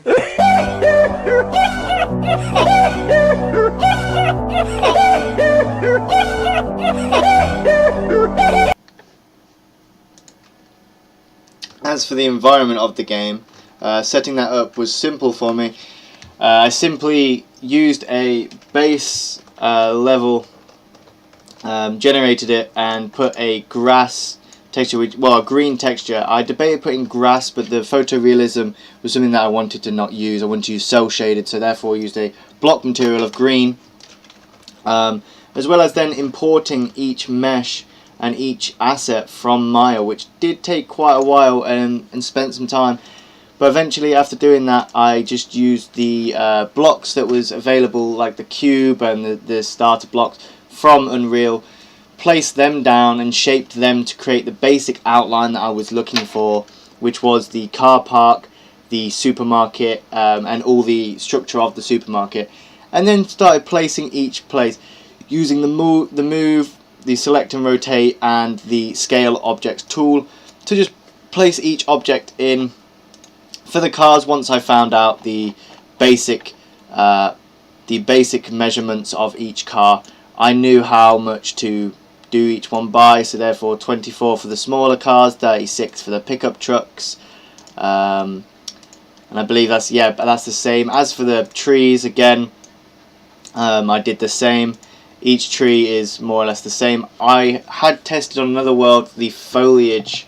As for the environment of the game, setting that up was simple for me. I simply used a base level, generated it, and put a grass texture, a green texture. I debated putting grass, but the photorealism was something that I wanted to not use. I wanted to use cell shaded, so therefore I used a block material of green, as well as then importing each mesh and each asset from Maya, which did take quite a while and spent some time. But eventually, after doing that, I just used the blocks that was available, like the cube and the starter blocks from Unreal, placed them down and shaped them to create the basic outline that I was looking for, which was the car park, the supermarket, and all the structure of the supermarket. And then started placing each place using the move, the select and rotate, and the scale objects tool to just place each object in. For the cars, once I found out the basic measurements of each car, I knew how much to do each one by, so therefore 24 for the smaller cars, 36 for the pickup trucks, and I believe that's the same. As for the trees, again, I did the same. Each tree is more or less the same. I had tested on another world the foliage,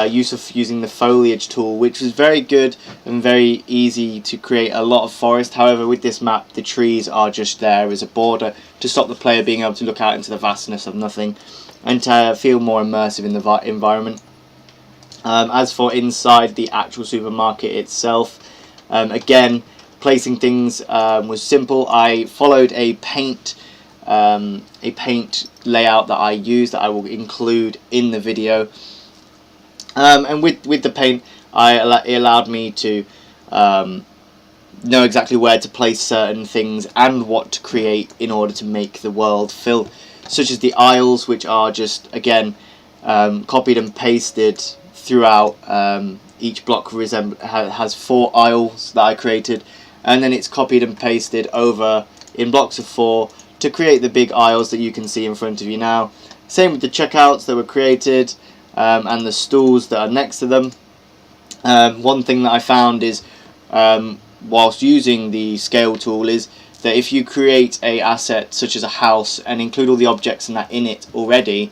using the foliage tool, which was very good and very easy to create a lot of forest. However, with this map, the trees are just there as a border to stop the player being able to look out into the vastness of nothing and to feel more immersive in the environment. As for inside the actual supermarket itself, again, placing things was simple. I followed a paint layout that I used, that I will include in the video, and with the paint, it allowed me to know exactly where to place certain things and what to create in order to make the world fill, such as the aisles, which are just, again, copied and pasted throughout. Each block has 4 aisles that I created, and then it's copied and pasted over in blocks of 4 to create the big aisles that you can see in front of you now. Same with the checkouts that were created, and the stools that are next to them. One thing that I found is, whilst using the scale tool, is that if you create a asset such as a house and include all the objects in it already,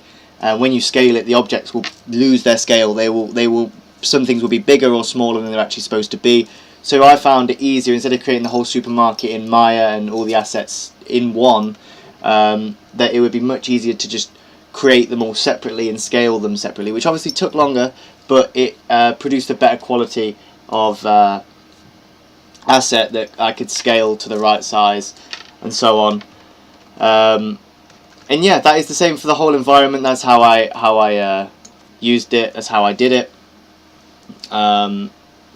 when you scale it, the objects will lose their scale. Some things will be bigger or smaller than they're actually supposed to be. So I found it easier, instead of creating the whole supermarket in Maya and all the assets in one, that it would be much easier to just create them all separately and scale them separately, which obviously took longer, but it produced a better quality of asset that I could scale to the right size and so on. And yeah, that is the same for the whole environment. That's how I used it. That's how I did it.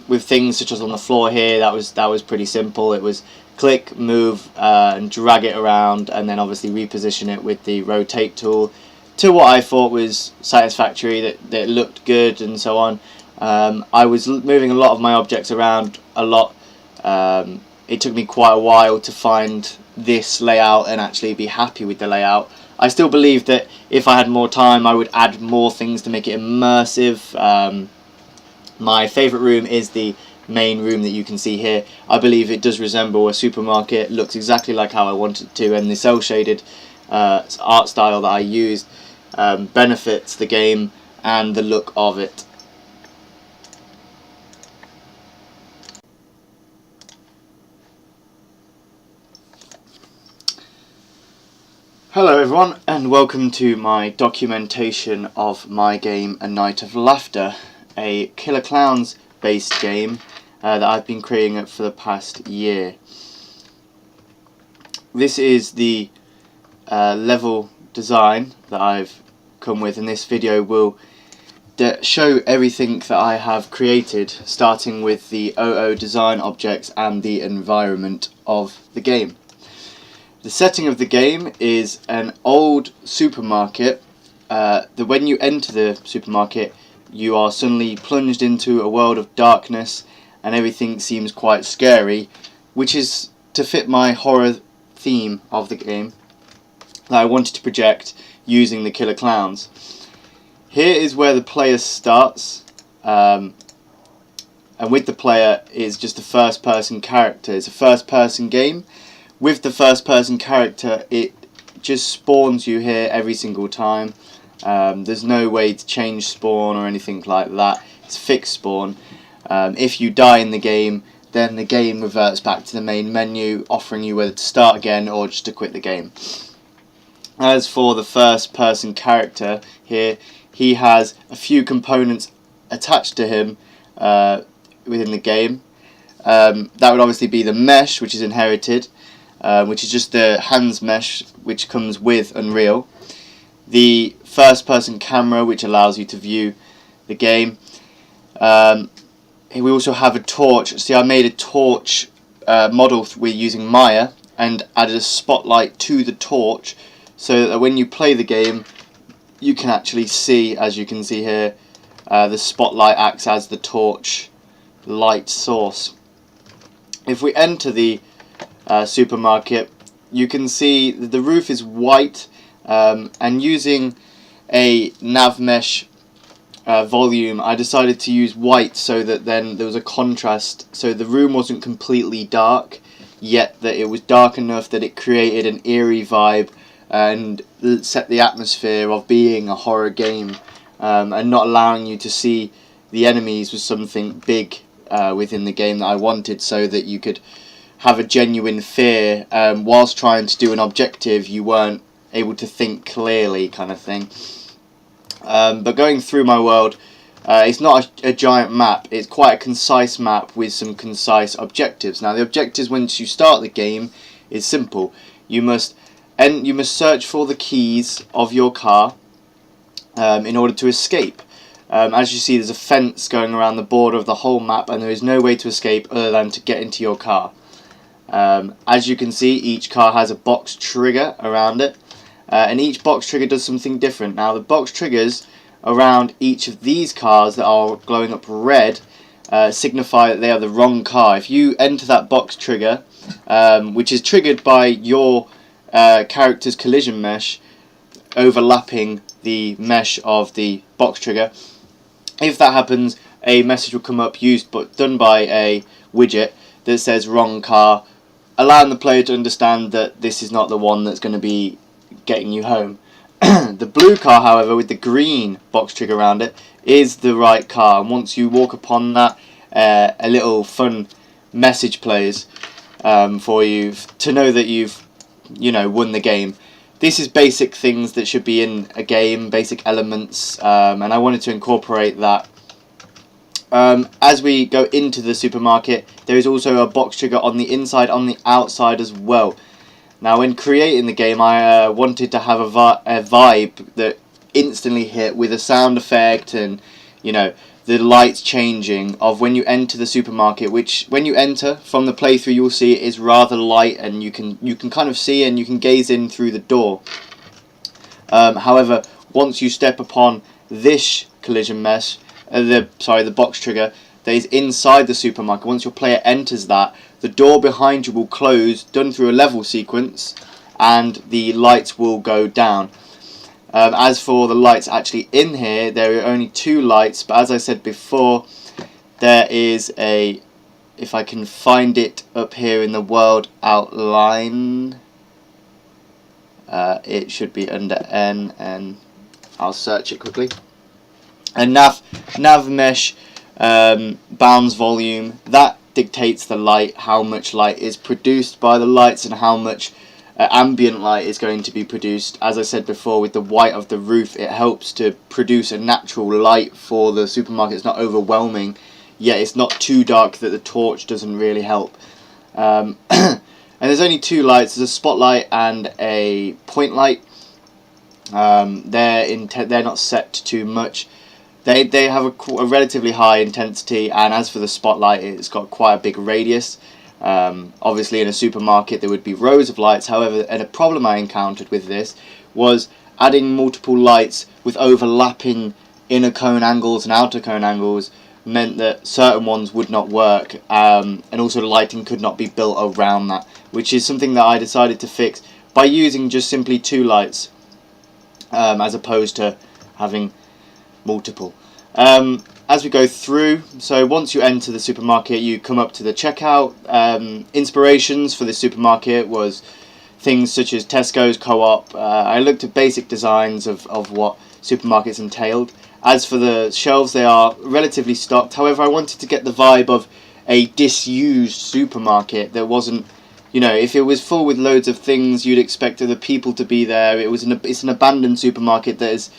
With things such as on the floor here, that was pretty simple. It was click, move, and drag it around, and then obviously reposition it with the rotate tool to what I thought was satisfactory, that it looked good and so on. I was moving a lot of my objects around a lot. It took me quite a while to find this layout and actually be happy with the layout. I still believe that if I had more time, I would add more things to make it immersive. My favourite room is the main room that you can see here. I believe it does resemble a supermarket, looks exactly like how I want it to, and the cell shaded art style that I used benefits the game and the look of it. Hello everyone, and welcome to my documentation of my game A Night of Laughter, a Killer Clowns based game that I've been creating for the past year. This is the level design that I've come with, and this video will show everything that I have created, starting with the OO design objects and the environment of the game. The setting of the game is an old supermarket. When you enter the supermarket, you are suddenly plunged into a world of darkness, and everything seems quite scary, which is to fit my horror theme of the game that I wanted to project using the Killer Clowns. Here is where the player starts, and with the player is just a first person character. It's a first person game. With the first person character, it just spawns you here every single time. There's no way to change spawn or anything like that. It's fixed spawn. If you die in the game, then the game reverts back to the main menu, offering you whether to start again or just to quit the game. As for the first person character here, he has a few components attached to him within the game. That would obviously be the mesh, which is inherited, which is just the hands mesh which comes with Unreal. The first person camera, which allows you to view the game. We also have a torch. See, I made a torch model with using Maya and added a spotlight to the torch so that when you play the game you can actually see, as you can see here, the spotlight acts as the torch light source. If we enter the supermarket, you can see that the roof is white, and using a nav mesh volume, I decided to use white so that then there was a contrast, so the room wasn't completely dark, yet that it was dark enough that it created an eerie vibe and set the atmosphere of being a horror game, and not allowing you to see the enemies was something big within the game that I wanted, so that you could have a genuine fear whilst trying to do an objective. You weren't able to think clearly, kind of thing. But going through my world, it's not a giant map. It's quite a concise map with some concise objectives. Now the objectives once you start the game is simple. You must search for the keys of your car in order to escape. As you see, there's a fence going around the border of the whole map, and there is no way to escape other than to get into your car. As you can see, each car has a box trigger around it, and each box trigger does something different. Now the box triggers around each of these cars that are glowing up red signify that they are the wrong car. If you enter that box trigger, which is triggered by your character's collision mesh overlapping the mesh of the box trigger, if that happens, a message will come up done by a widget that says wrong car, allowing the player to understand that this is not the one that's going to be getting you home. The blue car, however, with the green box trigger around it, is the right car, and once you walk upon that, a little fun message plays for you to know that you've won the game. This is basic things that should be in a game, basic elements, and I wanted to incorporate that. As we go into the supermarket, there is also a box trigger on the inside, on the outside as well. Now when creating the game, I wanted to have a vibe that instantly hit with a sound effect and the lights changing of when you enter the supermarket, which when you enter from the playthrough you'll see it is rather light, and you can kind of see and you can gaze in through the door. However, once you step upon this collision mesh, the box trigger that is inside the supermarket, once your player enters that, the door behind you will close, done through a level sequence, and the lights will go down. As for the lights actually in here, there are only 2 lights, but as I said before, there is if I can find it up here in the world outline, it should be under N, and I'll search it quickly. A nav mesh bounds volume, that dictates the light, how much light is produced by the lights and how much ambient light is going to be produced. As I said before, with the white of the roof, it helps to produce a natural light for the supermarket. It's not overwhelming, yet it's not too dark that the torch doesn't really help. And there's only 2 lights. There's a spotlight and a point light. They're not set too much. They have a relatively high intensity, and as for the spotlight, it's got quite a big radius. Obviously in a supermarket there would be rows of lights, however, and a problem I encountered with this was adding multiple lights with overlapping inner cone angles and outer cone angles meant that certain ones would not work, and also the lighting could not be built around that, which is something that I decided to fix by using just simply 2 lights, as opposed to having multiple. As we go through, so once you enter the supermarket, you come up to the checkout. Inspirations for the supermarket was things such as Tesco's, Co-op. I looked at basic designs of what supermarkets entailed. As for the shelves, they are relatively stocked. However, I wanted to get the vibe of a disused supermarket that wasn't, you know, if it was full with loads of things, you'd expect other people to be there. It's an abandoned supermarket that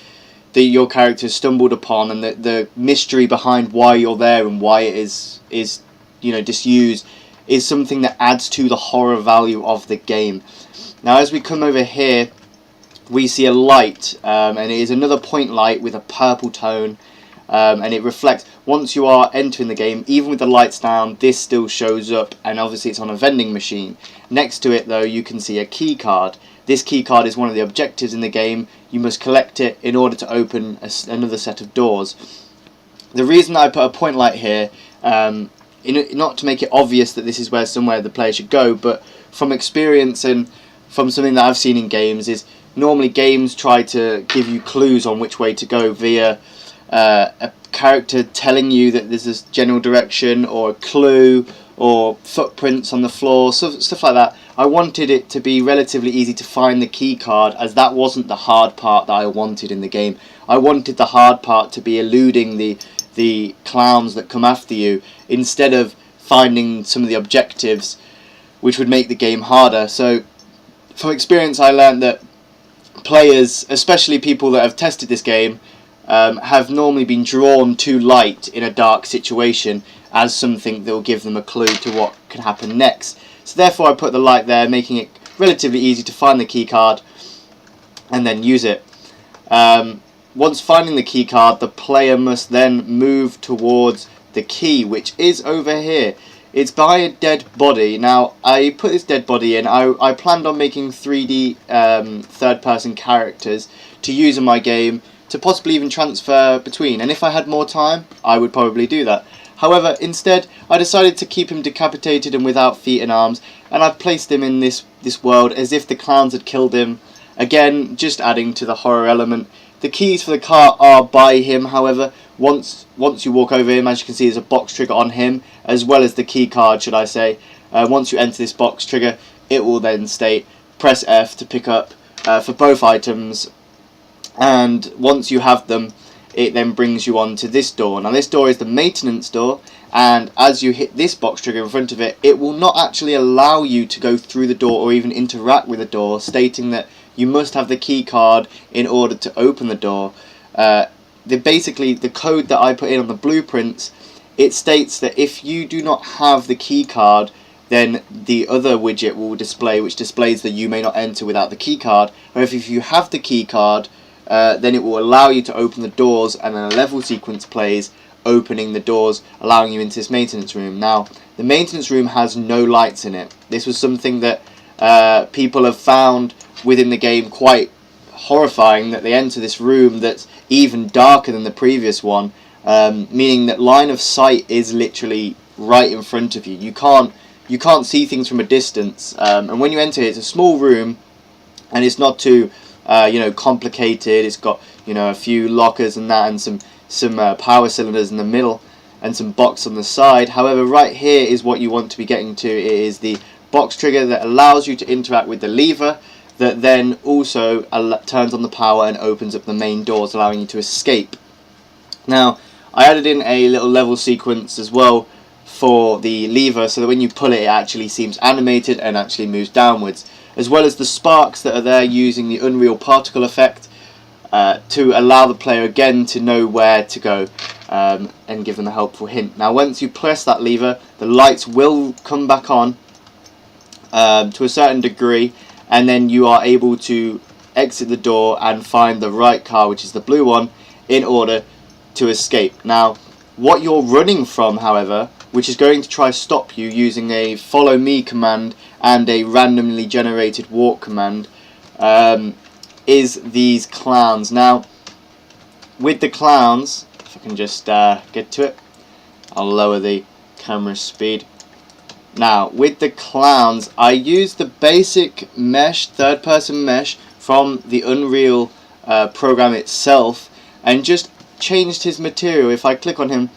your character stumbled upon, and the mystery behind why you're there and why it is disused is something that adds to the horror value of the game. Now, as we come over here, we see a light, and it is another point light with a purple tone, and it reflects. Once you are entering the game, even with the lights down, this still shows up, and obviously it's on a vending machine. Next to it, though, you can see a key card. This key card is one of the objectives in the game. You must collect it in order to open another set of doors. The reason that I put a point light here, not to make it obvious that this is somewhere the player should go, but from experience and from something that I've seen in games, is normally games try to give you clues on which way to go via a character telling you that there's this general direction, or a clue, or footprints on the floor, stuff like that. I wanted it to be relatively easy to find the key card, as that wasn't the hard part that I wanted in the game. I wanted the hard part to be eluding the clowns that come after you, instead of finding some of the objectives, which would make the game harder. So from experience, I learned that players, especially people that have tested this game, have normally been drawn to light in a dark situation as something that will give them a clue to what can happen next. So therefore I put the light there, making it relatively easy to find the key card and then use it. Once finding the key card, the player must then move towards the key, which is over here. It's by a dead body. Now, I put this dead body in. I planned on making 3D third-person characters to use in my game, to possibly even transfer between. And if I had more time, I would probably do that. However, instead, I decided to keep him decapitated and without feet and arms, and I've placed him in this world as if the clowns had killed him. Again, just adding to the horror element. The keys for the car are by him, however. Once you walk over him, as you can see, there's a box trigger on him, as well as the key card, should I say. Once you enter this box trigger, it will then state, press F to pick up for both items, and once you have them, it then brings you on to this door. Now this door is the maintenance door, and as you hit this box trigger in front of it, it will not actually allow you to go through the door or even interact with the door, stating that you must have the key card in order to open the door. Basically, the code that I put in on the blueprints, it states that if you do not have the key card, then the other widget will display, which displays that you may not enter without the key card. However, if you have the key card, then it will allow you to open the doors, and then a level sequence plays, opening the doors, allowing you into this maintenance room. Now, the maintenance room has no lights in it. This was something that people have found within the game quite horrifying, that they enter this room that's even darker than the previous one, meaning that line of sight is literally right in front of you. You can't see things from a distance, and when you enter it, it's a small room, and it's not too complicated. It's got a few lockers and that, and some power cylinders in the middle, and some box on the side. However, right here is what you want to be getting to. It is the box trigger that allows you to interact with the lever, that then also turns on the power and opens up the main doors, allowing you to escape. Now, I added in a little level sequence as well for the lever, so that when you pull it, it actually seems animated and actually moves downwards, as well as the sparks that are there using the Unreal Particle effect to allow the player again to know where to go, and give them a helpful hint. Now, once you press that lever, the lights will come back on to a certain degree, and then you are able to exit the door and find the right car, which is the blue one, in order to escape. Now, what you're running from, however, which is going to try to stop you using a follow me command and a randomly generated walk command, is these clowns. Now, with the clowns, if I can just get to it, I'll lower the camera speed. Now, with the clowns, I used the basic mesh, third-person mesh from the Unreal program itself, and just changed his material. If I click on him,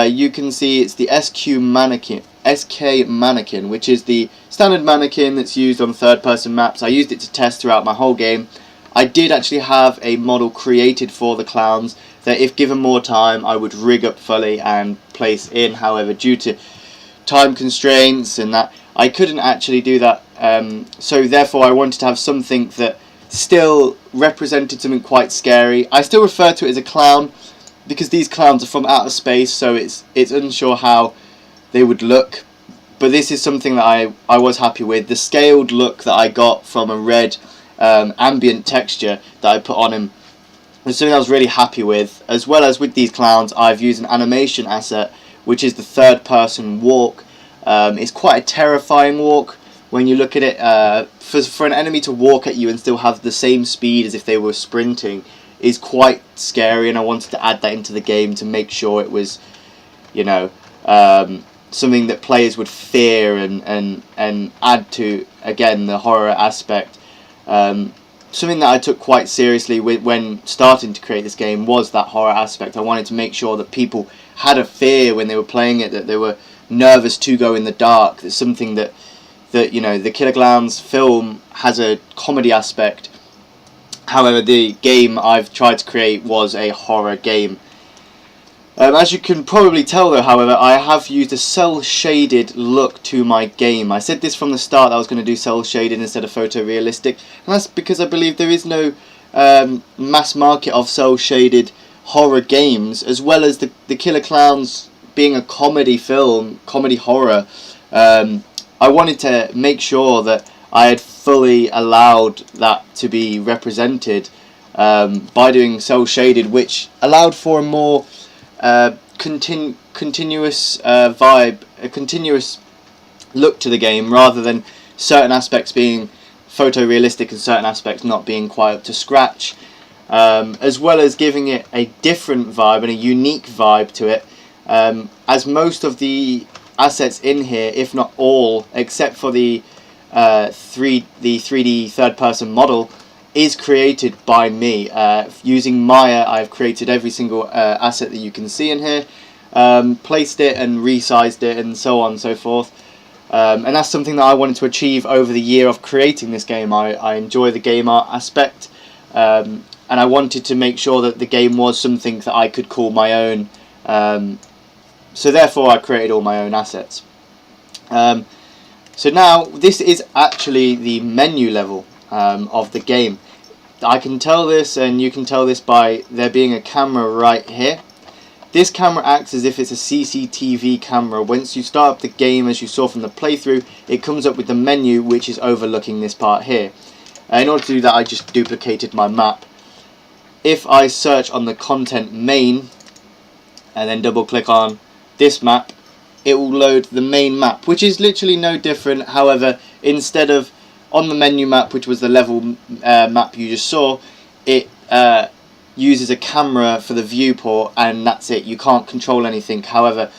you can see it's the SK Mannequin, which is the standard mannequin that's used on third-person maps. I used it to test throughout my whole game. I did actually have a model created for the clowns that, if given more time, I would rig up fully and place in. However, due to time constraints and that, I couldn't actually do that, so therefore I wanted to have something that still represented something quite scary. I still refer to it as a clown because these clowns are from outer space, so it's unsure how they would look, but this is something that I was happy with. The scaled look that I got from a red ambient texture that I put on him was something I was really happy with. As well as with these clowns, I've used an animation asset, which is the third person walk. It's quite a terrifying walk when you look at it. For an enemy to walk at you and still have the same speed as if they were sprinting is quite scary, and I wanted to add that into the game to make sure it was, you know, something that players would fear and add to, again, the horror aspect. Something that I took quite seriously when starting to create this game was that horror aspect. I wanted to make sure that people had a fear when they were playing it, that they were nervous to go in the dark. That's something that you know, the Killer Klowns film has a comedy aspect. However, the game I've tried to create was a horror game. As you can probably tell though, however, I have used a cel-shaded look to my game. I said this from the start that I was going to do cel-shaded instead of photorealistic, and that's because I believe there is no mass market of cel-shaded horror games, as well as the Killer Klowns being a comedy film, comedy horror. I wanted to make sure that I had fully allowed that to be represented by doing cel-shaded, which allowed for a more continuous vibe, a continuous look to the game, rather than certain aspects being photorealistic and certain aspects not being quite up to scratch, as well as giving it a different vibe and a unique vibe to it, as most of the assets in here, if not all, except for the 3D third-person model, is created by me. Using Maya, I've created every single asset that you can see in here, placed it and resized it, and so on and so forth. And that's something that I wanted to achieve over the year of creating this game. I enjoy the game art aspect, and I wanted to make sure that the game was something that I could call my own. So therefore I created all my own assets. So now this is actually the menu level of the game. I can tell this, and you can tell this by there being a camera right here. This camera acts as if it's a CCTV camera. Once you start up the game, as you saw from the playthrough, it comes up with the menu, which is overlooking this part here. In order to do that, I just duplicated my map. If I search on the content main and then double click on this map, it will load the main map, which is literally no different. However, instead of on the menu map, which was the level map you just saw, it uses a camera for the viewport, and that's it. You can't control anything. However,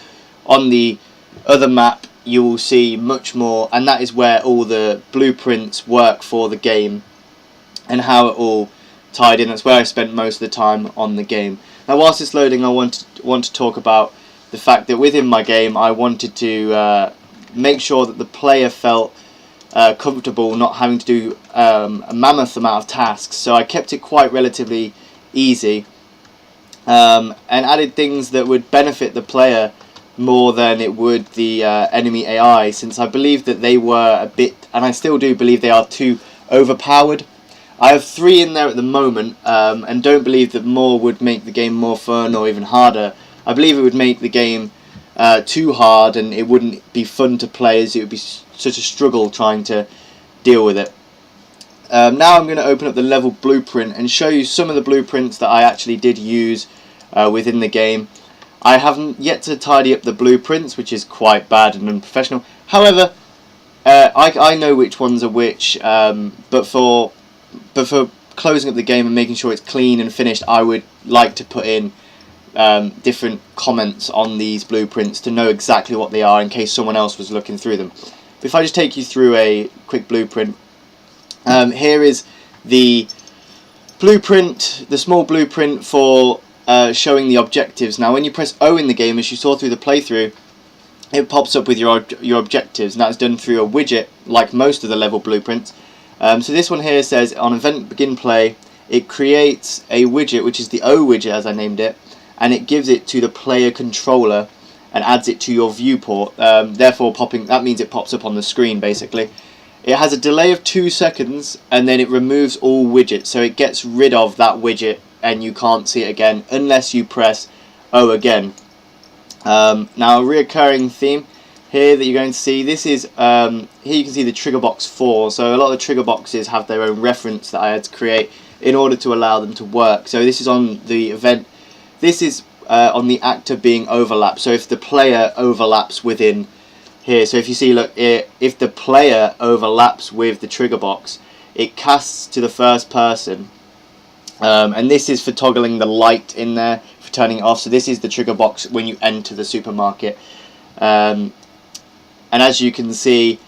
on the other map you will see much more, and that is where all the blueprints work for the game and how it all tied in. That's where I spent most of the time on the game. Now, whilst it's loading, I want to talk about the fact that within my game I wanted to make sure that the player felt comfortable not having to do a mammoth amount of tasks. So I kept it quite relatively easy, and added things that would benefit the player more than it would the enemy AI, since I believe that they were a bit, and I still do believe they are, too overpowered. I have 3 in there at the moment, and don't believe that more would make the game more fun or even harder. I believe it would make the game too hard, and it wouldn't be fun to play, as it would be such a struggle trying to deal with it. Now I'm going to open up the level blueprint and show you some of the blueprints that I actually did use within the game. I haven't yet to tidy up the blueprints, which is quite bad and unprofessional. However, I know which ones are which, but for closing up the game and making sure it's clean and finished, I would like to put in different comments on these blueprints to know exactly what they are in case someone else was looking through them. But if I just take you through a quick blueprint, here is the blueprint, the small blueprint for showing the objectives. Now when you press O in the game, as you saw through the playthrough, it pops up with your objectives, and that's done through a widget like most of the level blueprints. So this one here says on event begin play, it creates a widget, which is the O widget as I named it, and it gives it to the player controller and adds it to your viewport, therefore that means it pops up on the screen basically. It has a delay of 2 seconds, and then it removes all widgets, so it gets rid of that widget and you can't see it again unless you press O again. Now a reoccurring theme here that you're going to see, this is, here you can see the trigger box 4, so a lot of the trigger boxes have their own reference that I had to create in order to allow them to work. So this is on the event, this is on the actor being overlapped, so if the player overlaps within here, so if you see, look, if the player overlaps with the trigger box, it casts to the first person, and this is for toggling the light in there, for turning it off. So this is the trigger box when you enter the supermarket, and as you can see,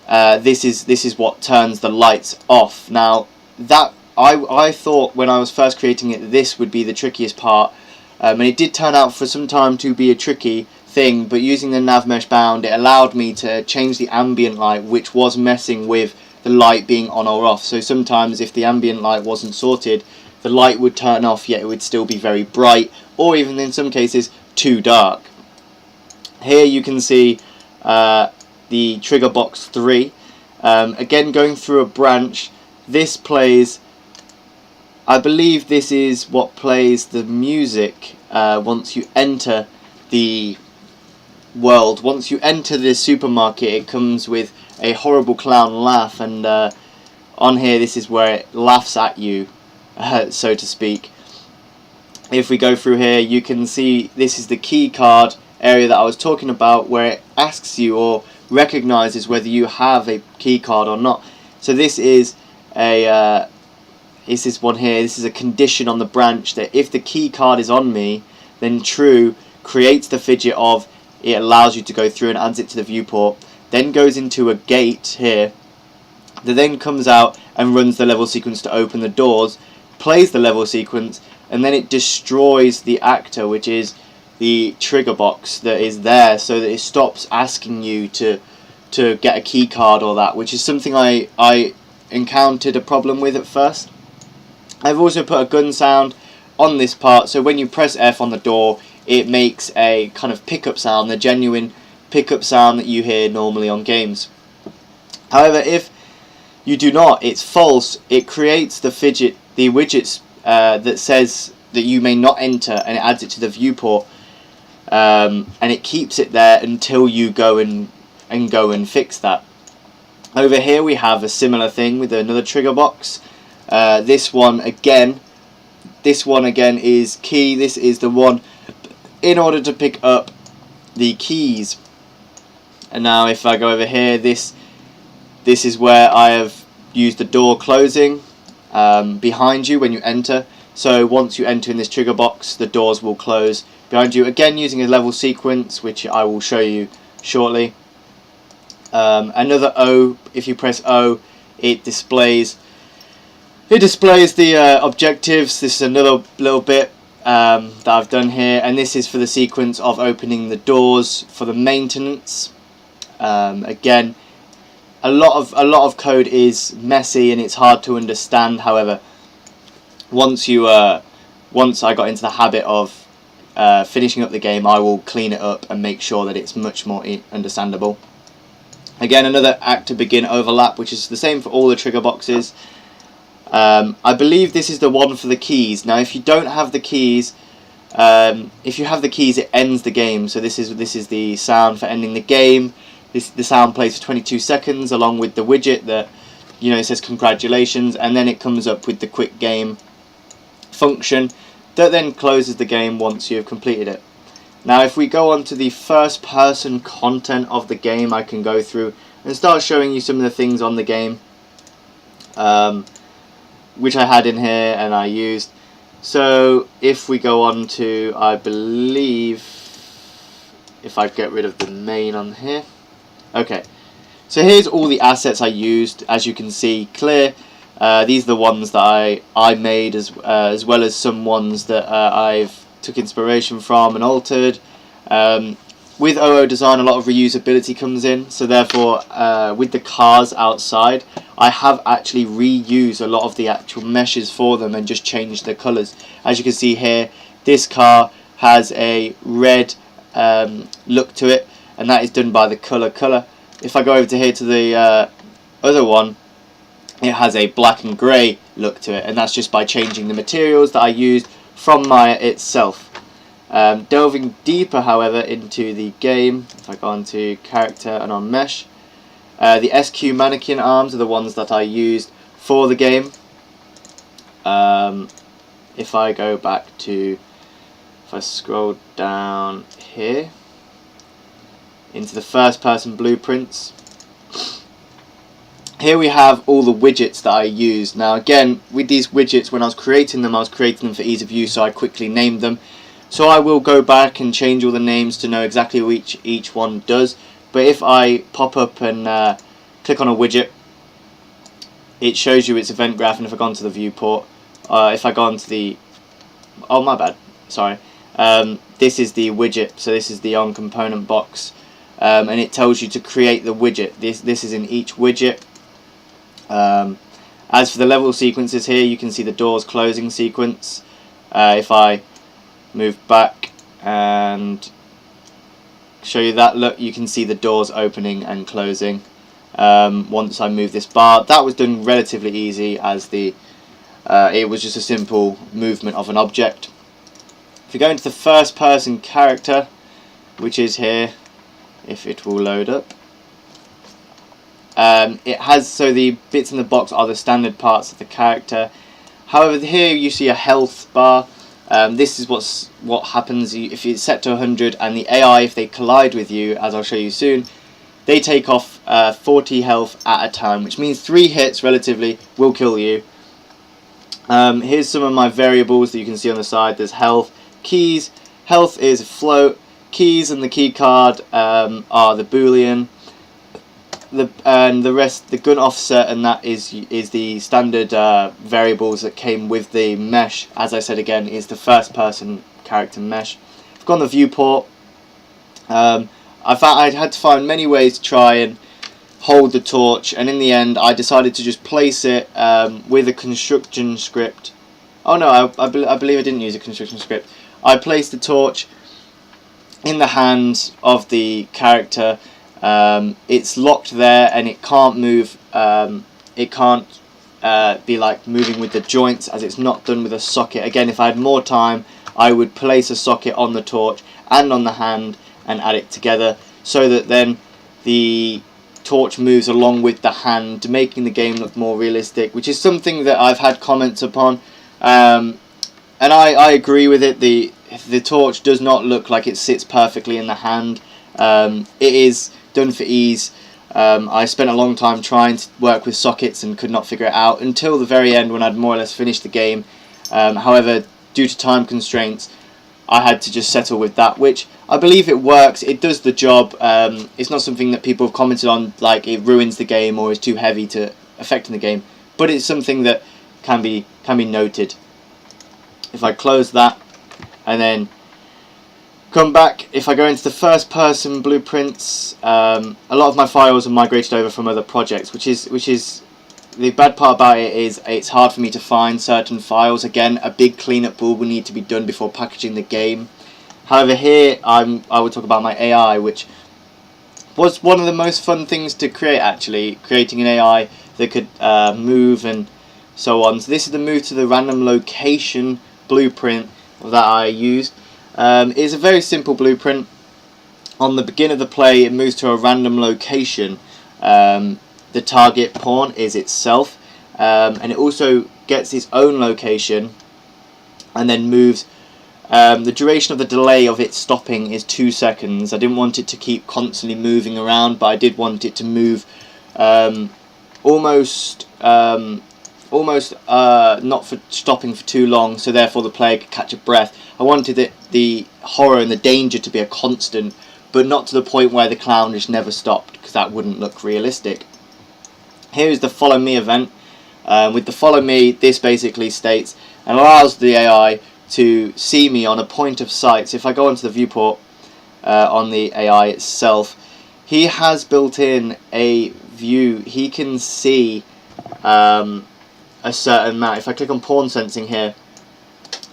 this is what turns the lights off. Now that I thought when I was first creating it, this would be the trickiest part, and it did turn out for some time to be a tricky thing, but using the nav mesh bound, it allowed me to change the ambient light, which was messing with the light being on or off. So sometimes if the ambient light wasn't sorted, the light would turn off, yet it would still be very bright, or even in some cases too dark. Here you can see the trigger box 3, again going through a branch. This plays, I believe this is what plays the music once you enter the world. Once you enter this supermarket, it comes with a horrible clown laugh, and on here this is where it laughs at you, so to speak. If we go through here, you can see this is the key card area that I was talking about, where it asks you or recognizes whether you have a key card or not. So this is a this is one here, this is a condition on the branch that if the key card is on me, then true creates the fidget of it allows you to go through and adds it to the viewport, then goes into a gate here that then comes out and runs the level sequence to open the doors, plays the level sequence, and then it destroys the actor, which is the trigger box that is there, so that it stops asking you to get a key card or that, which is something I encountered a problem with at first. I've also put a gun sound on this part, so when you press F on the door, it makes a kind of pickup sound, the genuine pickup sound that you hear normally on games. However, if you do not, it's false. It creates the widgets that says that you may not enter, and it adds it to the viewport, and it keeps it there until you go and fix that. Over here we have a similar thing with another trigger box. This one again is key. This is the one in order to pick up the keys. And now if I go over here, this is where I have used the door closing behind you when you enter. So once you enter in this trigger box, the doors will close behind you, again using a level sequence, which I will show you shortly. Another O, if you press O, it displays the objectives. This is another little bit that I've done here, and this is for the sequence of opening the doors for the maintenance. Again, a lot of code is messy and it's hard to understand. However, once I got into the habit of finishing up the game, I will clean it up and make sure that it's much more understandable. Again, another actor begin overlap, which is the same for all the trigger boxes. I believe this is the one for the keys. Now, if you don't have the keys, if you have the keys, it ends the game. So this is the sound for ending the game. The sound plays for 22 seconds, along with the widget that it says congratulations, and then it comes up with the quick game function that then closes the game once you have completed it. Now, if we go on to the first person content of the game, I can go through and start showing you some of the things on the game, which I had in here and I used. So if we go on to, I believe, if I get rid of the main on here, okay, so here's all the assets I used. As you can see, clear. These are the ones that I made, as well as some ones that I've took inspiration from and altered. With OO Design, a lot of reusability comes in, so therefore with the cars outside, I have actually reused a lot of the actual meshes for them and just changed the colours. As you can see here, this car has a red look to it, and that is done by the colour. If I go over to here to the other one, it has a black and grey look to it, and that's just by changing the materials that I used from Maya itself. Delving deeper, however, into the game, if I go on to character and on mesh, the SQ mannequin arms are the ones that I used for the game. If I go back to, if I scroll down here into the first person blueprints, here we have all the widgets that I used. Now again, with these widgets, when I was creating them for ease of use, so I quickly named them. So I will go back and change all the names to know exactly what each one does. But if I pop up and click on a widget, it shows you its event graph. And if I go onto the viewport, if I go onto the, oh my bad, sorry, this is the widget. So this is the on component box, and it tells you to create the widget. This is in each widget. As for the level sequences here, you can see the doors closing sequence. If I move back and show you that look, you can see the doors opening and closing once I move this bar. That was done relatively easy, as the it was just a simple movement of an object. If you go into the first person character, which is here, if it will load up, it has, so the bits in the box are the standard parts of the character. However, here you see a health bar. This is what happens if it's set to 100, and the AI, if they collide with you, as I'll show you soon, they take off 40 health at a time, which means 3 hits relatively will kill you. Here's some of my variables that you can see on the side. There's health, keys. Health is float. Keys and the key card are the boolean. And the rest, the gun offset, and that is the standard variables that came with the mesh. As I said again, is the first person character mesh. I've gone the viewport. I found I had to find many ways to try and hold the torch, and in the end I decided to just place it with a construction script. Oh no, I believe I didn't use a construction script. I placed the torch in the hands of the character. It's locked there and it can't move. It can't be like moving with the joints, as it's not done with a socket. Again, if I had more time, I would place a socket on the torch and on the hand and add it together, so that then the torch moves along with the hand, making the game look more realistic, which is something that I've had comments upon, and I agree with it. The torch does not look like it sits perfectly in the hand. It is done for ease. I spent a long time trying to work with sockets and could not figure it out until the very end, when I'd more or less finished the game. However, due to time constraints, I had to just settle with that, which I believe it works. It does the job. It's not something that people have commented on like it ruins the game or is too heavy to affect in the game, but it's something that can be noted. If I close that and then come back, if I go into the first person blueprints, a lot of my files are migrated over from other projects, which is the bad part about it. Is it's hard for me to find certain files. Again, a big cleanup will need to be done before packaging the game. However, here I will talk about my AI, which was one of the most fun things to create, actually, creating an AI that could move and so on. So this is the move to the random location blueprint that I used. It's a very simple blueprint. On the beginning of the play, it moves to a random location. The target pawn is itself, and it also gets its own location and then moves. The duration of the delay of it stopping is 2 seconds. I didn't want it to keep constantly moving around, but I did want it to move almost almost not for stopping for too long, so therefore the player could catch a breath. I wanted the horror and the danger to be a constant, but not to the point where the clown just never stopped, because that wouldn't look realistic. Here is the follow me event. With the follow me, this basically states and allows the AI to see me on a point of sight. So if I go onto the viewport on the AI itself, he has built in a view. He can see a certain amount. If I click on pawn sensing here,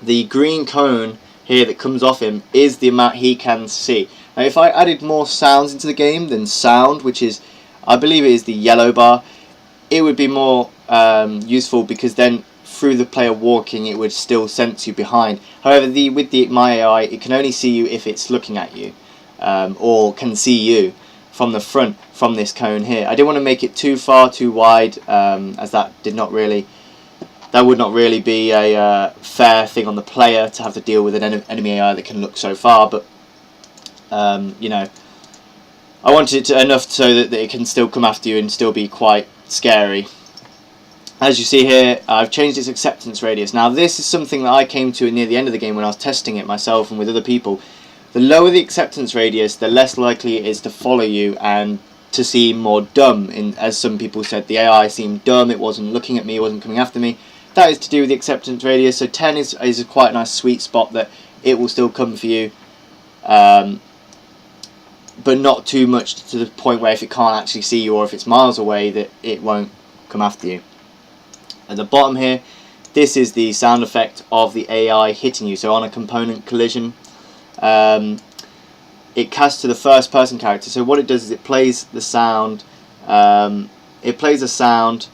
the green cone here that comes off him is the amount he can see. Now if I added more sounds into the game than sound, which is, I believe it is the yellow bar, it would be more useful, because then through the player walking it would still sense you behind. However, with my AI, it can only see you if it's looking at you, or can see you from the front from this cone here. I didn't want to make it too far too wide, as that would not really be a fair thing on the player to have to deal with an enemy AI that can look so far. But you know, I wanted it to enough so that it can still come after you and still be quite scary. As you see here, I've changed its acceptance radius. Now this is something that I came to near the end of the game when I was testing it myself and with other people. The lower the acceptance radius, the less likely it is to follow you and to seem more dumb. As some people said, the AI seemed dumb, it wasn't looking at me, it wasn't coming after me. That is to do with the acceptance radius. So 10 is a quite a nice sweet spot that it will still come for you, but not too much to the point where if it can't actually see you or if it's miles away that it won't come after you. At the bottom here, this is the sound effect of the AI hitting you. So on a component collision, it casts to the first person character. So what it does is it plays the sound, it plays a sound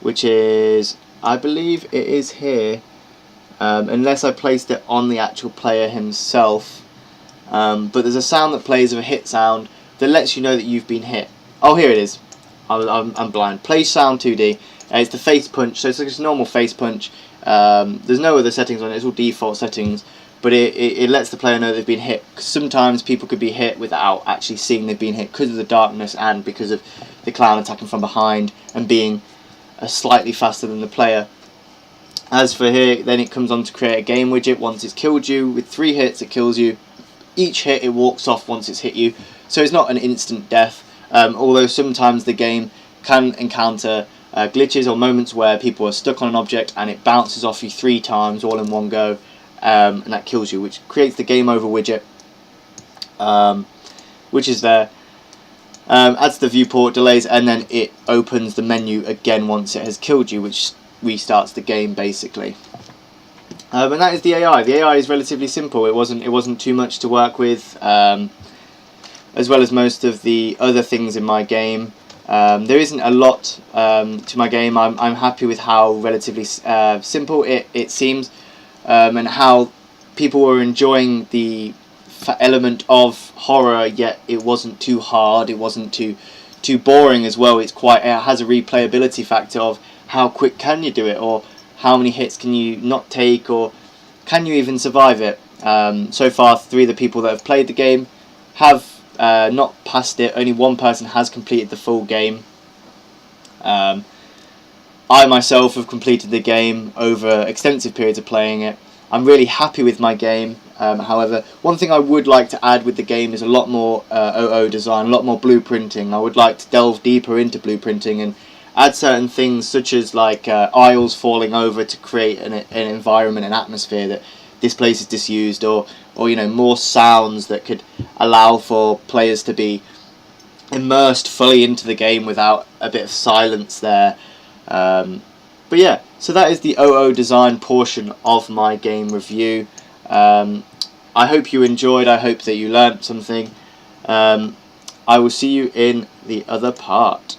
which is, I believe it is here, unless I placed it on the actual player himself, but there's a sound that plays of a hit sound that lets you know that you've been hit. Oh, here it is. I'm blind. Play sound 2D. It's the face punch, so it's like a normal face punch. There's no other settings on it, it's all default settings, but it lets the player know they've been hit. Cause sometimes people could be hit without actually seeing they've been hit because of the darkness and because of the clown attacking from behind and being slightly faster than the player. As for here, then it comes on to create a game widget. Once it's killed you, with 3 hits it kills you. Each hit it walks off once it's hit you, so it's not an instant death, although sometimes the game can encounter glitches or moments where people are stuck on an object and it bounces off you 3 times all in one go, and that kills you, which creates the game over widget, which is there. Adds the viewport delays, and then it opens the menu again once it has killed you, which restarts the game basically. And that is the AI. The AI is relatively simple. It wasn't too much to work with, as well as most of the other things in my game. There isn't a lot to my game. I'm happy with how relatively simple it seems, and how people were enjoying the element of horror, yet it wasn't too hard, it wasn't too boring as well. It has a replayability factor of how quick can you do it, or how many hits can you not take, or can you even survive it. So far 3 of the people that have played the game have not passed it. Only 1 person has completed the full game. I myself have completed the game over extensive periods of playing it. I'm really happy with my game. However, one thing I would like to add with the game is a lot more OO design, a lot more blueprinting. I would like to delve deeper into blueprinting and add certain things such as like aisles falling over to create an environment, an atmosphere that this place is disused, or you know, more sounds that could allow for players to be immersed fully into the game without a bit of silence there. But yeah, so that is the OO design portion of my game review. I hope you enjoyed, I hope that you learnt something. I will see you in the other part.